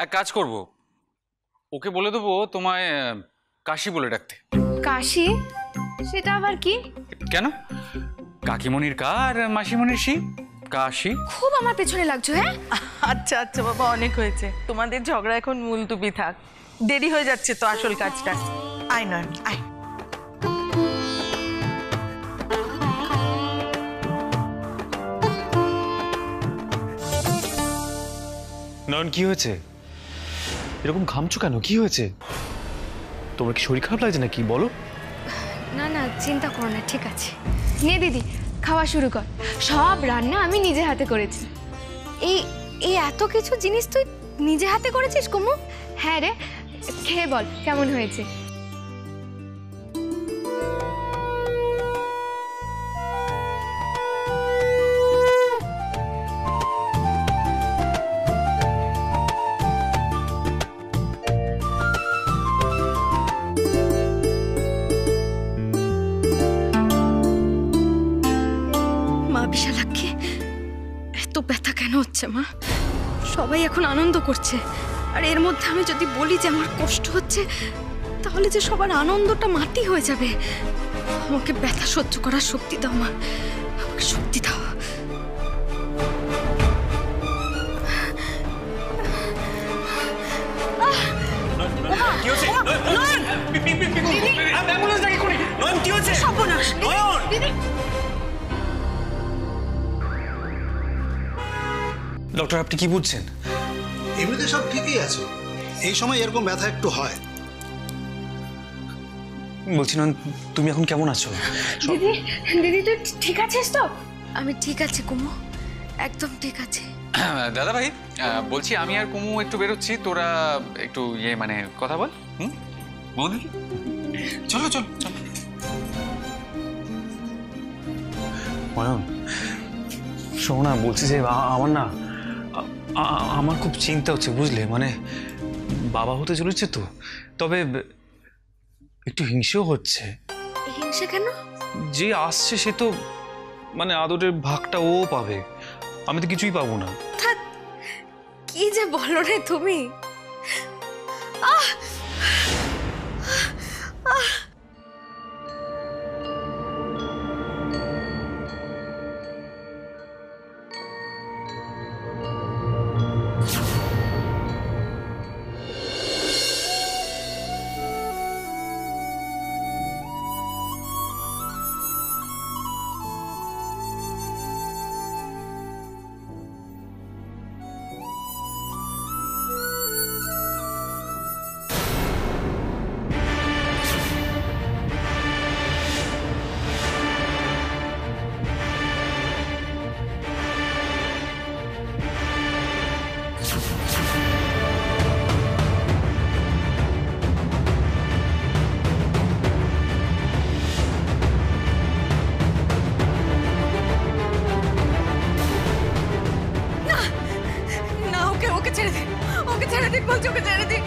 এক কাজ করব, ওকে বলে দেবো তোমায় কাশি বলে ডাকতে। কাশি? সেটা আবার কি? কেন? কাকিমণির কা আর মাসিমণির সি, কাশি। খুব আমার পেছনে লাগছো। হ্যাঁ আচ্ছা আচ্ছা বাবা, অনেক হয়েছে তোমাদের ঝগড়া, এখন মুলতুবি থাক, দেরি হয়ে যাচ্ছে তো আসল কাজটা। আয় নয়ন আয়। নয়ন, কি হয়েছে? এরকম ঘামছো কেন? কি হয়েছে? তোমার কি শরীর খারাপ লাগছে নাকি? বলো। না না, চিন্তা করো না, ঠিক আছে। নে দিদি, খাওয়া শুরু কর। সব রান্না আমি নিজে হাতে করেছি। এই এই এত কিছু জিনিস তুই নিজে হাতে করেছিস কুমু? হ্যাঁ রে, খেয়ে বল কেমন হয়েছে। মা বিশালাক্ষী, এত ব্যথা কেন হচ্ছে মা? সবাই এখন আনন্দ করছে, আর এর মধ্যে আমি যদি বলি যে আমার কষ্ট হচ্ছে, তাহলে যে সবার আনন্দটা মাটি হয়ে যাবে। আমাকে ব্যথা সহ্য করার শক্তি দাও মা, আমাকে শক্তি দাও। কি হয়েছে? অ্যাম্বুলেন্স ডাকি করি। নয়ন, কি হয়েছে? সর্বনাশ! নয়ন! দিদি, ডক্টর, আপনি কি বুঝছেন? এমনিতে সব ঠিকই আছে, এই সময় এরকম ব্যথা একটু হয়। বলছি নয়ন, তুমি এখন কেমন আছো? দিদি, দিদি তুই ঠিক আছিস তো? আমি ঠিক আছি কুমু, একদম ঠিক আছে। দাদা ভাই, বলছি আমি আর কুমু একটু বেরোচ্ছি, তোরা একটু মানে কথা বল। বৌদি, চলো চলো চলো। নয়ন শোনা, বলছি যে আমার না আমার খুব চিন্তা হচ্ছে, বুঝলে? মানে বাবা হতে চলেছে তো, তবে একটু হিংসেও হচ্ছে। হিংসে কেন? যে আসছে সে তো মানে আদরের ভাগটা ও পাবে, আমি তো কিছুই পাবো না। কি যে বলো রে তুমি। না, ওকে ছেড়ে দিন, ওকে ছেড়ে দিন বলছি, ওকে ছেড়ে দিন।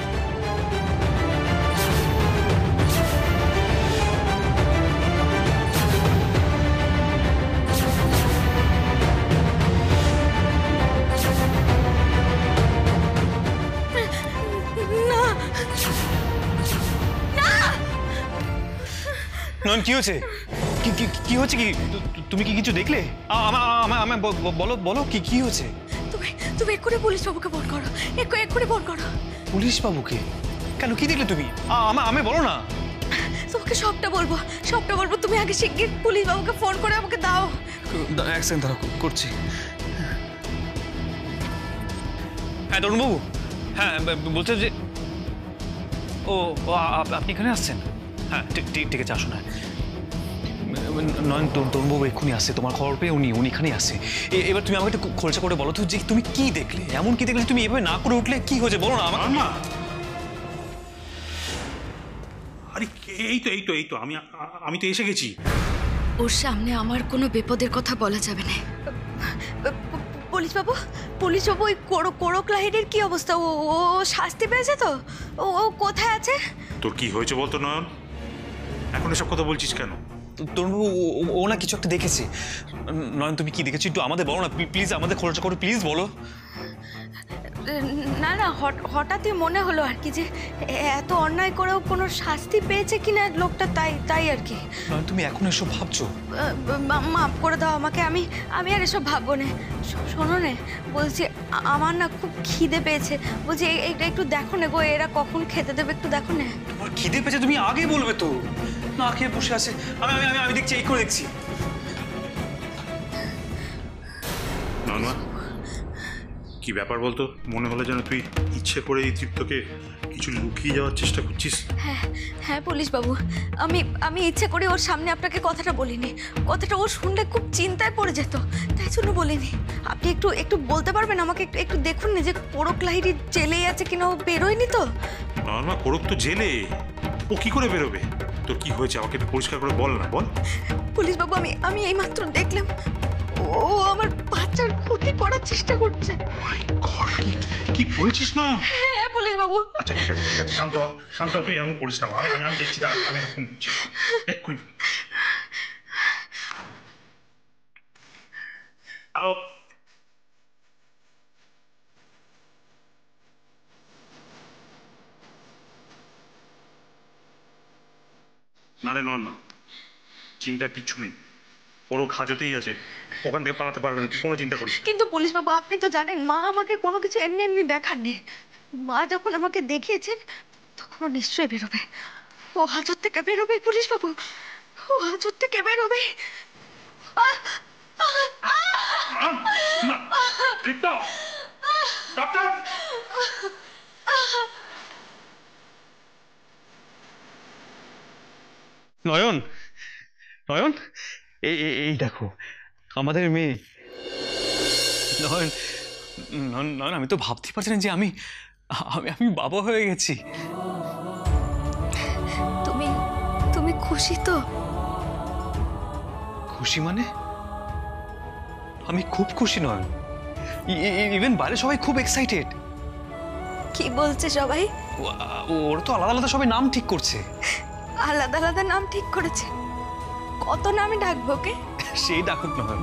নয়ন, কি হয়েছে? কি হচ্ছে? কি তুমি কি কিছু দেখলে? আমায় বলো বলো, কি হয়েছে? তুমি এক্ষুনি পুলিশ বাবুকে ফোন করো, এক্ষুনি ফোন করো। পুলিশ বাবুকে? কেন, কি দেখলে তুমি? আমায় বলো না। তোমাকে সবটা বলবো, তুমি আগে শিগগির পুলিশ বাবুকে ফোন করে আমাকে দাও। এক সেকেন্ড দাঁড়াও, করছি। হ্যাঁ তরুণবাবু, হ্যাঁ বলছে যে আপনি এখানে আসছেন? হ্যাঁ ঠিক আছে, আসুন। হ্যাঁ নয়ন, তরুণবাবু এক্ষুনি আসছে, তোমার খবর পেয়ে উনি এখানেই আসছে। এবার তুমি আমাকে একটু খোলসা করে বলো তো, যে তুমি কি দেখলে, এমন কি দেখলে তুমি এভাবে না করে উঠলে? কি হয়েছে বলো না আমার। আরে এই তো আমি তো এসে গেছি। ওর সামনে আমার কোনো বিপদের কথা বলা যাবে না। পুলিশ বাবু, ওই কোড়ক লাহিড়ির কি অবস্থা? ও শাস্তি পেয়েছে তো? ও কোথায় আছে? তোর কি হয়েছে বলতো নয়ন? এখন এসব কথা বলছিস কেন? তরুণবাবু, ও না কিছু একটা দেখেছে। নয়ন, তুমি কি দেখেছো একটু আমাদের বলো না প্লিজ, আমাদের খোলসা করে প্লিজ বলো। না না, হঠাৎই মনে হলো আর কি যে এত অন্যায় করেও কোনো শাস্তি পেয়েছে কিনা লোকটা, তাই আর কি। নয়ন তুমি এখন এসব ভাবছো? মাফ করে দাও আমাকে, আমি আর এসব ভাববো না। শোনো না, বলছি আমার না খুব খিদে পেয়েছে, বলছি এইটা একটু দেখো না গো, এরা কখন খেতে দেবে একটু দেখো না। তোমার খিদে পেয়েছে তুমি আগে বলবে তো, না খেয়ে বসে আছে। আমি দেখছি, এই করে দেখছি। নর্মা, কি ব্যাপার বলতো? মনে হলো যেন তুই ইচ্ছে করে এই তৃপ্তকে কিছু লুকিয়ে যাওয়ার চেষ্টা করছিস। হ্যাঁ পুলিশ বাবু, আমি ইচ্ছে করে ওর সামনে আপনাকে কথাটা বলিনি। কথাটা ও শুনলে খুব চিন্তায় পড়ে যেত, তাই জন্য বলিনি। আপনি একটু বলতে পারবেন আমাকে? একটু দেখুন না যে কোরক লাহিড়ী জেলেই আছে কিনা, ও বেরোয়নি তো? নর্মা, কোরক তো জেলে, ও কি করে বেরোবে? তোর কি হয়েছে আমাকে একটু পরিষ্কার করে বল না, বল। পুলিশ বাবু, আমি এইমাত্র দেখলাম ও আমার বাচ্চার ক্ষতি করার চেষ্টা করছে। কি বলছিস না? হ্যাঁ পুলিশ বাবু। আচ্ছা ঠিক আছে, শান্ত শান্ত, তুই এমন করিস না, আমি দেখছি, আমি এখন এক্ষুনি। না রে না, চিন্তা কিচ্ছু নেই, ওরও হাজতেই আছে, ওখান থেকে পালাতে পারবে না, কোনো চিন্তা করিস না। কিন্তু পুলিশ বাবু, আপনি তো জানেন মা আমাকে কোনো কিছু এমনি দেখাননি। মা যখন আমাকে দেখিয়েছেন তখন ও নিশ্চয়ই বেরোবে। ও হাজত থেকে বেরোবে পুলিশ বাবু, ও হাজত থেকে বেরোবে। নয়ন, নয়ন, এই দেখো আমাদের মেয়ে। নয়ন, নয়ন, আমি তো ভাবতে পারছি না যে আমি বাবা হয়ে গেছি। তুমি খুশি তো? খুশি মানে? আমি খুব খুশি নয়ন, ইভেন বাইরে সবাই খুব এক্সাইটেড। কি বলছে সবাই? ওরা তো আলাদা আলাদা সবাই নাম ঠিক করছে। আলাদা আলাদা নাম ঠিক করেছে? কত নামে ডাকবো কে? সেই ডাকুক নয়ন,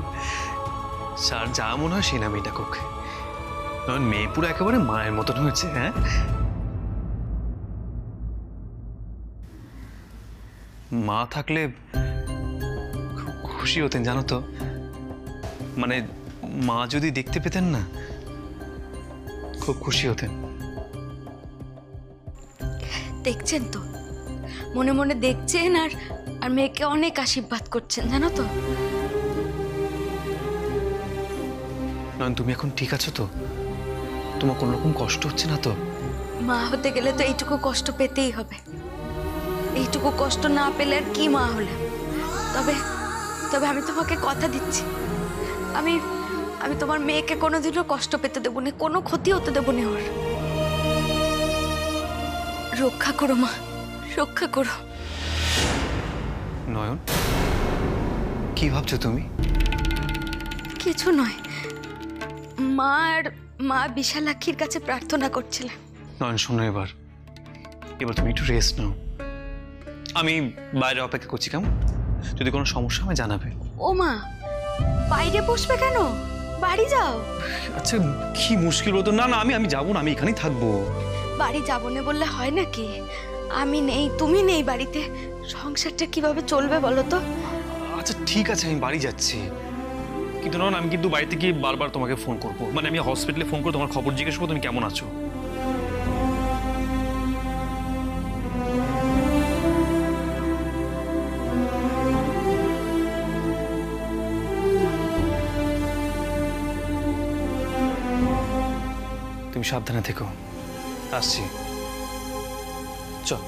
স্যার যা মনে হয় সেই নামেই ডাকুক। নয়ন, মেয়ে পুরো একেবারে মায়ের মতন হয়েছে। হ্যাঁ, মা থাকলে খুব খুশি হতেন জানো তো। মানে মা যদি দেখতে পেতেন না, খুব খুশি হতেন। দেখছেন তো, মনে মনে দেখছেন আর মেয়েকে অনেক আশীর্বাদ করছেন জানো তো। নয়ন, তুমি এখন ঠিক আছো তো? তোমার কোনো রকম কষ্ট হচ্ছে না তো? মা হতে গেলে তো এইটুকু কষ্ট পেতেই হবে। এইটুকু কষ্ট না পেলে আর কি মা হলে। তবে তবে আমি তোমাকে কথা দিচ্ছি, আমি তোমার মেয়েকে কোনোদিনও কষ্ট পেতে দেবো না, কোনো ক্ষতি হতে দেবো না ওর। রক্ষা করো মা, রক্ষা করো। নয়ন, কি ভাবছো তুমি? কিছু নয়, মা বিশালাক্ষীর কাছে প্রার্থনা করছিলেন। নয়ন শোনো, এবার তুমি একটু রেস্ট নাও। আমি বাইরে অপেক্ষা করছি, কেমন? যদি কোনো সমস্যা হয় জানাবে। ও মা, বাইরে বসবে কেন? বাড়ি যাও। আচ্ছা কি মুশকিল হতো। না না, আমি যাবো না, আমি এখানেই থাকবো। বাড়ি যাবো না বললে হয় নাকি? আমি নেই, তুমি নেই বাড়িতে, সংসারটা কিভাবে চলবে বলো তো? আচ্ছা ঠিক আছে, আমি বাড়ি যাচ্ছি, কিন্তু নয়ন আমি কিন্তু বাড়িতে গিয়ে বারবার তোমাকে ফোন করবো। মানে আমি হসপিটালে ফোন করে তোমার খবর জিজ্ঞেস করবো তুমি কেমন আছো। তুমি সাবধানে থেকো, আসছি। চল।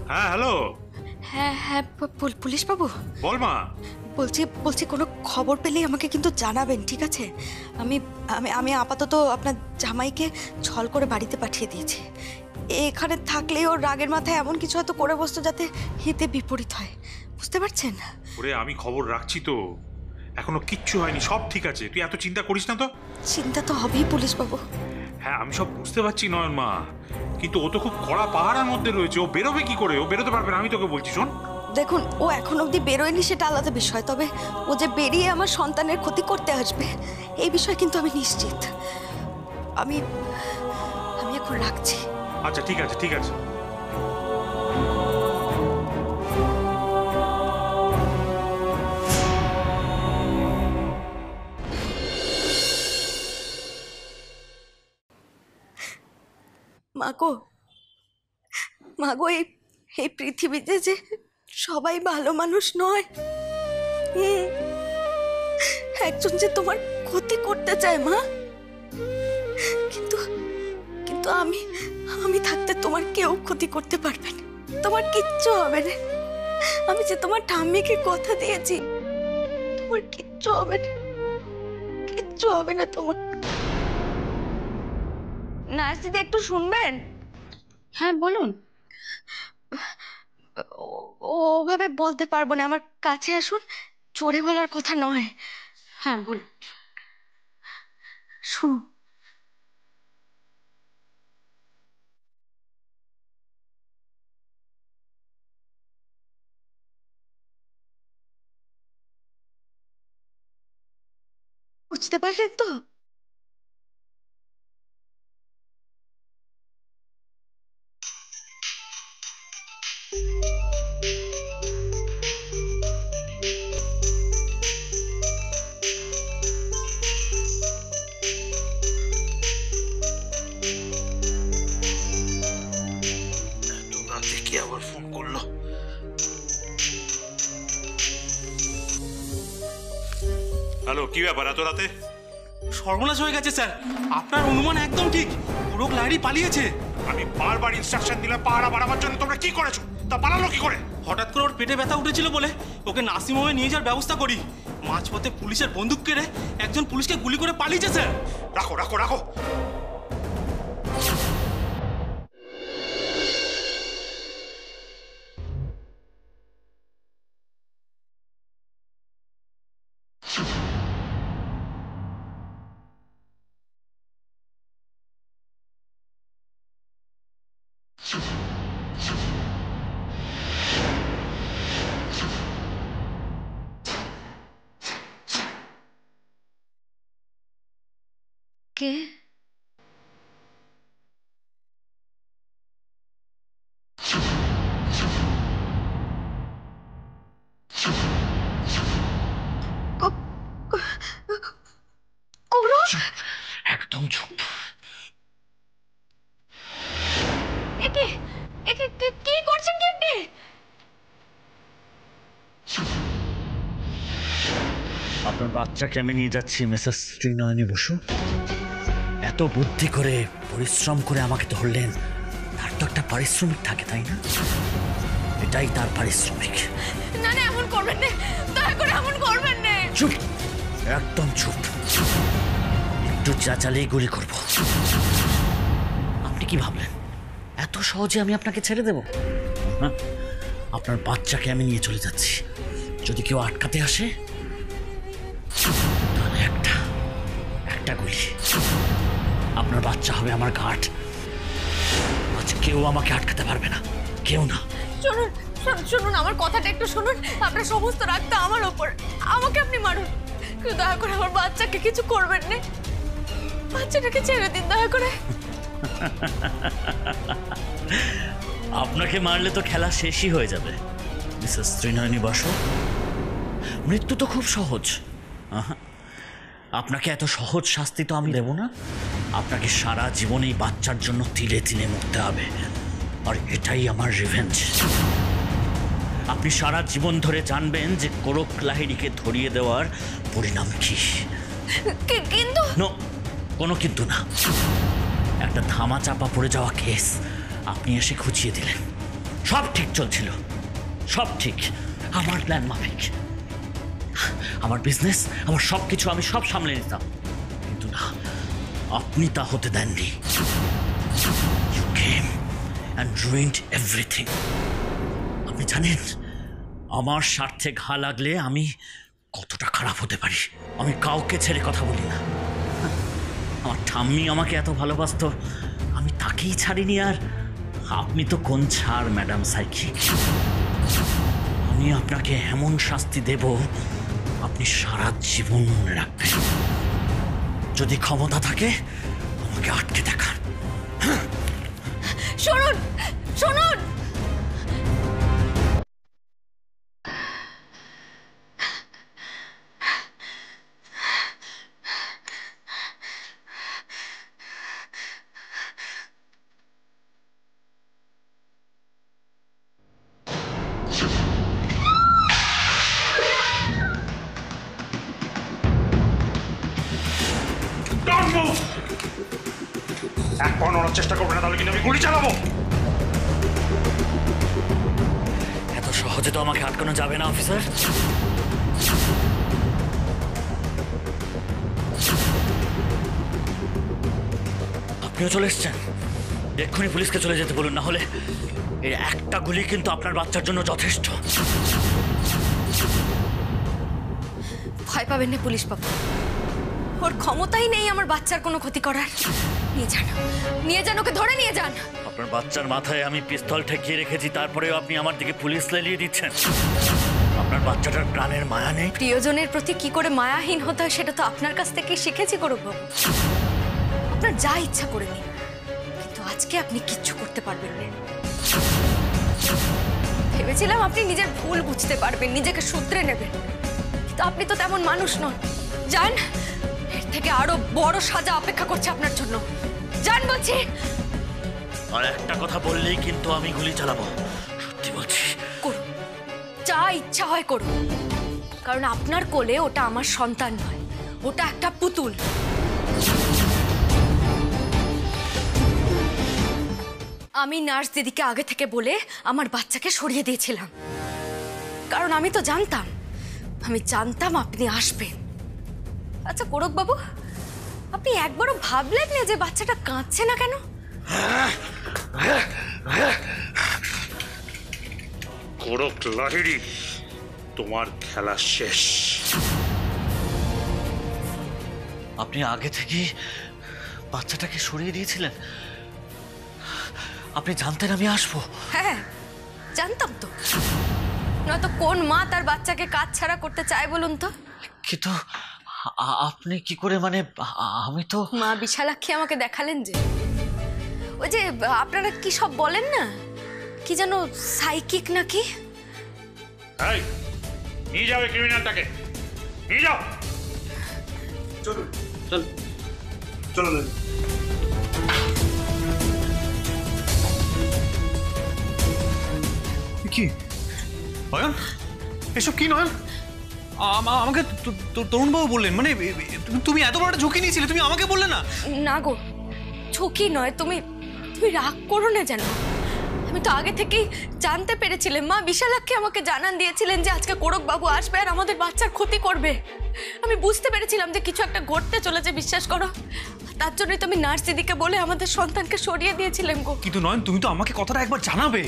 হ্যাঁ হ্যালো। হ্যাঁ পুলিশ বাবু, বল মা। বলছি কোনো খবর পেলেই আমাকে কিন্তু জানাবেন, ঠিক আছে? আমি আপাতত আপনার জামাইকে ছল করে বাড়িতে পাঠিয়ে দিয়েছি। এখানে থাকলে ওর রাগের মাথায় এমন কিছু হয়তো করে বসতো যাতে হিতে বিপরীত হয়, বুঝতে পারছেন? ওরে আমি খবর রাখছি তো, এখনো কিচ্ছু হয়নি, সব ঠিক আছে, তুই এত চিন্তা করিস না তো। চিন্তা তো হবেই পুলিশ বাবু। হ্যাঁ আমি সব বুঝতে পারছি নয়ন মা, কিন্তু ও তো খুব কড়া পাহাড়ের মধ্যে রয়েছে, ও বেরোবে কি করে? ও বেরোতে পারবে না, আমি তোকে বলছি। শোন, দেখুন, ও এখন অবধি বেরোয়নি সেটা আলাদা বিষয়, তবে ও যে বেরিয়ে আমার সন্তানের ক্ষতি করতে আসবে এই বিষয়ে কিন্তু আমি নিশ্চিত। আমি আমি এখন রাখছি। আচ্ছা ঠিক আছে ঠিক আছে। মাগো, মাগো, এই এই পৃথিবীতে যে সবাই ভালো মানুষ নয়। একজন যে তোমার ক্ষতি করতে চায় মা, কিন্তু কিন্তু আমি আমি থাকতে তোমার কেউ ক্ষতি করতে পারবে না, তোমার কিচ্ছু হবে না। আমি যে তোমার ঠাম্মিকে কথা দিয়েছি, তোমার কিচ্ছু হবে না, কিচ্ছু হবে না তোমার। নার্স দিদি একটু শুনবেন? হ্যাঁ বলুন। ওভাবে বলতে পারবো না, আমার কাছে আসুন, জোরে বলার কথা নয়। হ্যাঁ বলুন। শুনুন, বুঝতে পারলেন তো? দেখি আবার ফোন করলো। হ্যালো, কি ব্যাপার এত রাতে? সর্বনাশ হয়ে গেছে স্যার, আপনার অনুমান একদম ঠিক, পুরো লাইরি পালিয়েছে। আমি বারবার ইনস্ট্রাকশন দিলাম পাহারা বাড়াবার জন্য, তোমরা কি করেছো? তা পালালো কি করে? হঠাৎ করে ওর পেটে ব্যথা উঠেছিল বলে ওকে নার্সিংহোমে নিয়ে যাওয়ার ব্যবস্থা করি। মাঝপথে পুলিশের বন্দুক কেড়ে একজন পুলিশকে গুলি করে পালিয়েছে স্যার। রাখো রাখো রাখো। কে? একদম চুপ। কি করছেন কি আপনি? আপনার বাচ্চাকে আমি নিয়ে যাচ্ছি মিসেস শ্রীনয়নী বসু। এত বুদ্ধি করে পরিশ্রম করে আমাকে ধরলেন, তার তো একটা পারিশ্রমিক থাকে তাই না? এটাই তার পারিশ্রমিক। না না, এমন করবেন না, দয়া করে এমন করবেন না। চুপ, একদম চুপ। একটু চাচালেই গুলি করব। আপনি কি ভাবলেন এত সহজে আমি আপনাকে ছেড়ে দেব? হ্যাঁ, আপনার বাচ্চাকে আমি নিয়ে চলে যাচ্ছি। যদি কেউ আটকাতে আসে তাহলে একটা গুলি। আপনার বাচ্চা হবে আমার ঘাট। আজ কেউ আমাকে আটকাতে পারবে না, কেউ না। শুনুন শুনুন, আমার কথাটা একটু শুনুন। আপনার সমস্ত রাগটা আমার ওপর, আমাকে আপনি মারুন, কিন্তু দয়া করে আমার বাচ্চাকে কিছু করবেন না। বাচ্চাটাকে ছেড়ে দিন দয়া করে। আপনাকে মারলে তো খেলা শেষই হয়ে যাবে মিসেস শ্রীনয়নী বসু। মৃত্যু তো খুব সহজ। আহা, আপনাকে এত সহজ শাস্তি তো আমি দেব না। আপনাকে সারা জীবন এই বাচ্চার জন্য তিলে তিলে মরতে হবে, আর এটাই আমার রিভেঞ্জ। আপনি সারা জীবন ধরে জানবেন যে কোরক লাহিড়িকে ধরিয়ে দেওয়ার পরিণাম কি। কিন্তু নো, কোনো কিন্তু না। একটা ধামা চাপা পড়ে যাওয়া কেস আপনি এসে খুঁচিয়ে দিলেন। সব ঠিক চলছিল, সব ঠিক, আমার প্ল্যান মাফিক, আমার বিজনেস, আমার সব কিছু আমি সব সামলে নিতাম, কিন্তু না, আপনি তা হতে দেননি। You came and ruined everything. আপনি জানেন আমার স্বার্থে ঘা লাগলে আমি কতটা খারাপ হতে পারি। আমি কাউকে ছেড়ে কথা বলি না। আমার ঠাম্মি আমাকে এত ভালোবাসতো, আমি তাকেই ছাড়িনি। আর আপনি তো কোন ছাড় ম্যাডাম সাইকিক। আমি আপনাকে এমন শাস্তি দেব আপনি সারা জীবন মনে রাখবেন। যদি ক্ষমতা থাকে আমাকে আটকে দেখান। শুনুন শুনুন, এক পা নড়ার চেষ্টা করবে না, তাহলে কিন্তু আমি গুলি চালাবো। এত সহজে তো আমাকে আটকানো যাবে না অফিসার। আপনিও চলে এসছেন, এক্ষুনি পুলিশকে চলে যেতে বলুন, না হলে এই একটা গুলি কিন্তু আপনার বাচ্চার জন্য যথেষ্ট। ভয় পাবেন না পুলিশ বাবু, ওর ক্ষমতাই নেই আমার বাচ্চার কোনো ক্ষতি করার। নিয়ে যান ওকে, ধরে নিয়ে যান। আপনার বাচ্চার মাথায় আমি পিস্তল ঠেকিয়ে রেখেছি, তারপরেও আপনি আমার দিকে পুলিশ লেলিয়ে দিচ্ছেন। আপনার বাচ্চাটার প্রাণের মায়া নেই? প্রিয়জনের প্রতি কি করে মায়াহীন হতে হয় সেটা তো আপনার কাছ থেকে শিখেছি গৌরব বাবু। আপনার যা ইচ্ছা করে নিন, কিন্তু আজকে আপনি কিচ্ছু করতে পারবেন না। ভেবেছিলাম আপনি নিজের ভুল বুঝতে পারবেন, নিজেকে শুধরে নেবেন, কিন্তু আপনি তো তেমন মানুষ নন। যান, এর থেকে আরো বড় সাজা অপেক্ষা করছে আপনার জন্য। যান বলছি। আর একটা কথা বললেই কিন্তু আমি গুলি চালাবো, সত্যি বলছি। করুন, যা ইচ্ছা হয় করুন, কারণ আপনার কোলে ওটা আমার সন্তান নয়, ওটা একটা পুতুল। আমি নার্স দিদিকে আগে থেকে বলে আমার বাচ্চাকে সরিয়ে দিয়েছিলাম, কারণ আমি তো জানতাম আপনি আসবেন। আচ্ছা কোরক বাবু, আপনি একবারও ভাবলেন না যে বাচ্চাটা কাঁদছে না কেন? কোরক লাহিড়ী, তোমার খেলা শেষ। আপনি আগে থেকেই বাচ্চাটাকে সরিয়ে দিয়েছিলেন? আপনি জানতেন আমি আসবো? হ্যাঁ জানতাম তো, নয়তো কোন মা তার বাচ্চাকে কাজ ছাড়া করতে চায় বলুন তো? কিন্তু আপনি কি করে, মানে আমি তো। মা বিশালাক্ষী আমাকে দেখালেন যে, ওই যে আপনারা কি সব বলেন না, কি যেন সাইকিক নাকি? এই, নিয়ে যাও এই ক্রিমিনালটাকে, নিয়ে যাও। চলুন চলুন চলুন। কি নয়ন, এসব কি নয়ন? আমাকে তরুণবাবু বললেন, মানে তুমি এত বড় একটা ঝুঁকি নিয়েছিলে, তুমি আমাকে বললে না? না গো, ঝুঁকি নয়। তুমি রাগ করো না যেন। আমি তো আগে থেকেই জানতে পেরেছিলাম, মা বিশালাক্ষী আমাকে জানান দিয়েছিলেন যে আজকে কোরক বাবু আসবে আর আমাদের বাচ্চার ক্ষতি করবে। আমি বুঝতে পেরেছিলাম যে কিছু একটা ঘটতে চলেছে, বিশ্বাস করো। তার জন্যই তো আমি নার্স দিদিকে বলে আমাদের সন্তানকে সরিয়ে দিয়েছিলাম গো। কিন্তু নয়ন, তুমি তো আমাকে কথাটা একবার জানাবে।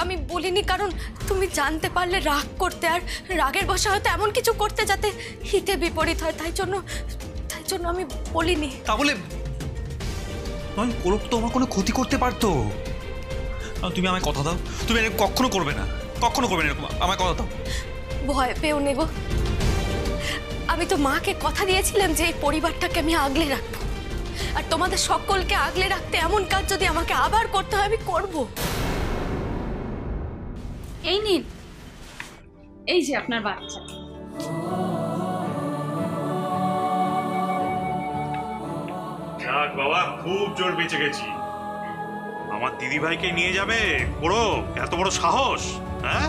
আমি বলিনি, কারণ তুমি জানতে পারলে রাগ করতে, আর রাগের বশে হয়তো এমন কিছু করতে যাতে হিতে বিপরীত হয়, তাই জন্য আমি বলিনি। তা বলে নয়ন, কোরক তো আমার কোনো ক্ষতি করতে পারতো। তুমি আমায় কথা দাও, তুমি কখনো করবে না, কখনো করবে না এরকম, আমায় কথা দাও। ভয় পেও নেব, আমি তো মাকে কথা দিয়েছিলাম যে এই পরিবারটাকে আমি আগলে রাখবো, আর তোমাদের সকলকে আগলে রাখতে এমন কাজ যদি আমাকে আবার করতে হয় আমি করব। এই নিন, এই যে আপনার বাচ্চা। যাক বাবা, খুব জোর বেঁচে গেছি। আমার দিদিভাইকে নিয়ে যাবে কোরক, এত বড় সাহস? হ্যাঁ,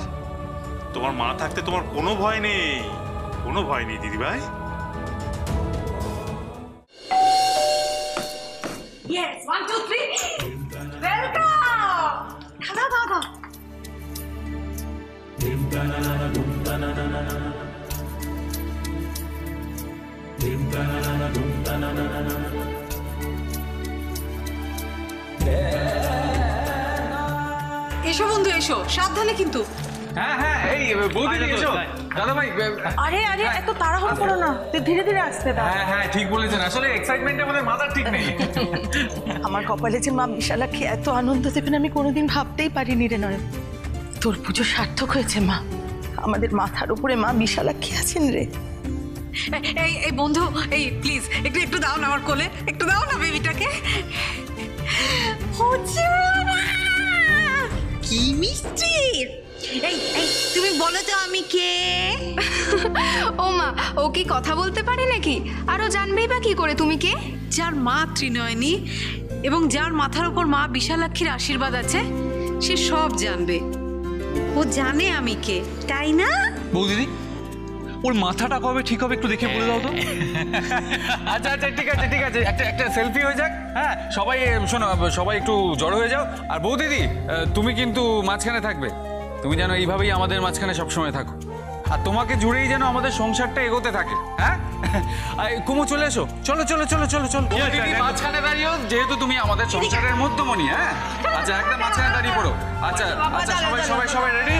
তোমার মা থাকতে তোমার কোনো ভয় নেই, কোনো ভয় নেই দিদিভাই। Yes, 1, 2, 3. Welcome. দাদা। এসো বন্ধু, এসো, সাবধানে কিন্তু। হ্যাঁ হ্যাঁ, এই বৌদি এসো। দাদা ভাই, আরে আরে এত তাড়াহুড়ো করো না, তুই ধীরে ধীরে আসতে দাও। হ্যাঁ হ্যাঁ ঠিক বলেছেন, আসলে এক্সাইটমেন্টে আমাদের মাথার ঠিক নেই। আমার কপালে যে মা বিশালাক্ষী এত আনন্দ দেবেন আমি কোনোদিন ভাবতেই পারিনি রে নয়। তোর পুজো সার্থক হয়েছে মা, আমাদের মাথার উপরে মা বিশালাক্ষী আছেন রে। এই এই বন্ধু, এই প্লিজ একটু একটু দাও না আমার কোলে, একটু দাও না বেবিটাকে। কি মিষ্টি! এই এই তুমি বলো তো আমি কে? ও মা, ও কি কথা বলতে পারে নাকি? আরো জানবেই বা কি করে তুমি কে? যার মা ত্রিনয়নী এবং যার মাথার ওপর মা বিশালাক্ষীর আশীর্বাদ আছে, সে সব জানবে। ও জানে আমি কে, তাই না? বৌদিদি, ওর মাথাটা কবে ঠিক হবে একটু দেখে বলে দাও তো। আচ্ছা আচ্ছা ঠিক আছে ঠিক আছে, একটা একটা সেলফি হয়ে যাক। হ্যাঁ সবাই শোনো, সবাই একটু জড়ো হয়ে যাও। আর বৌদিদি, তুমি কিন্তু মাঝখানে থাকবে। তুমি যেন এইভাবেই আমাদের মাঝখানে সবসময় থাকো, আর তোমাকে জুড়েই যেন আমাদের সংসারটা এগোতে থাকে। হ্যাঁ কুমু চলে এসো, চলো চলো চলো চলো চলো। বৌদিদি মাঝখানে দাঁড়িয়েও, যেহেতু তুমি আমাদের সংসারের মধ্যমণি। হ্যাঁ আচ্ছা, একটা মাঝখানে দাঁড়িয়ে পড়ো। আচ্ছা আচ্ছা, সবাই সবাই সবাই রেডি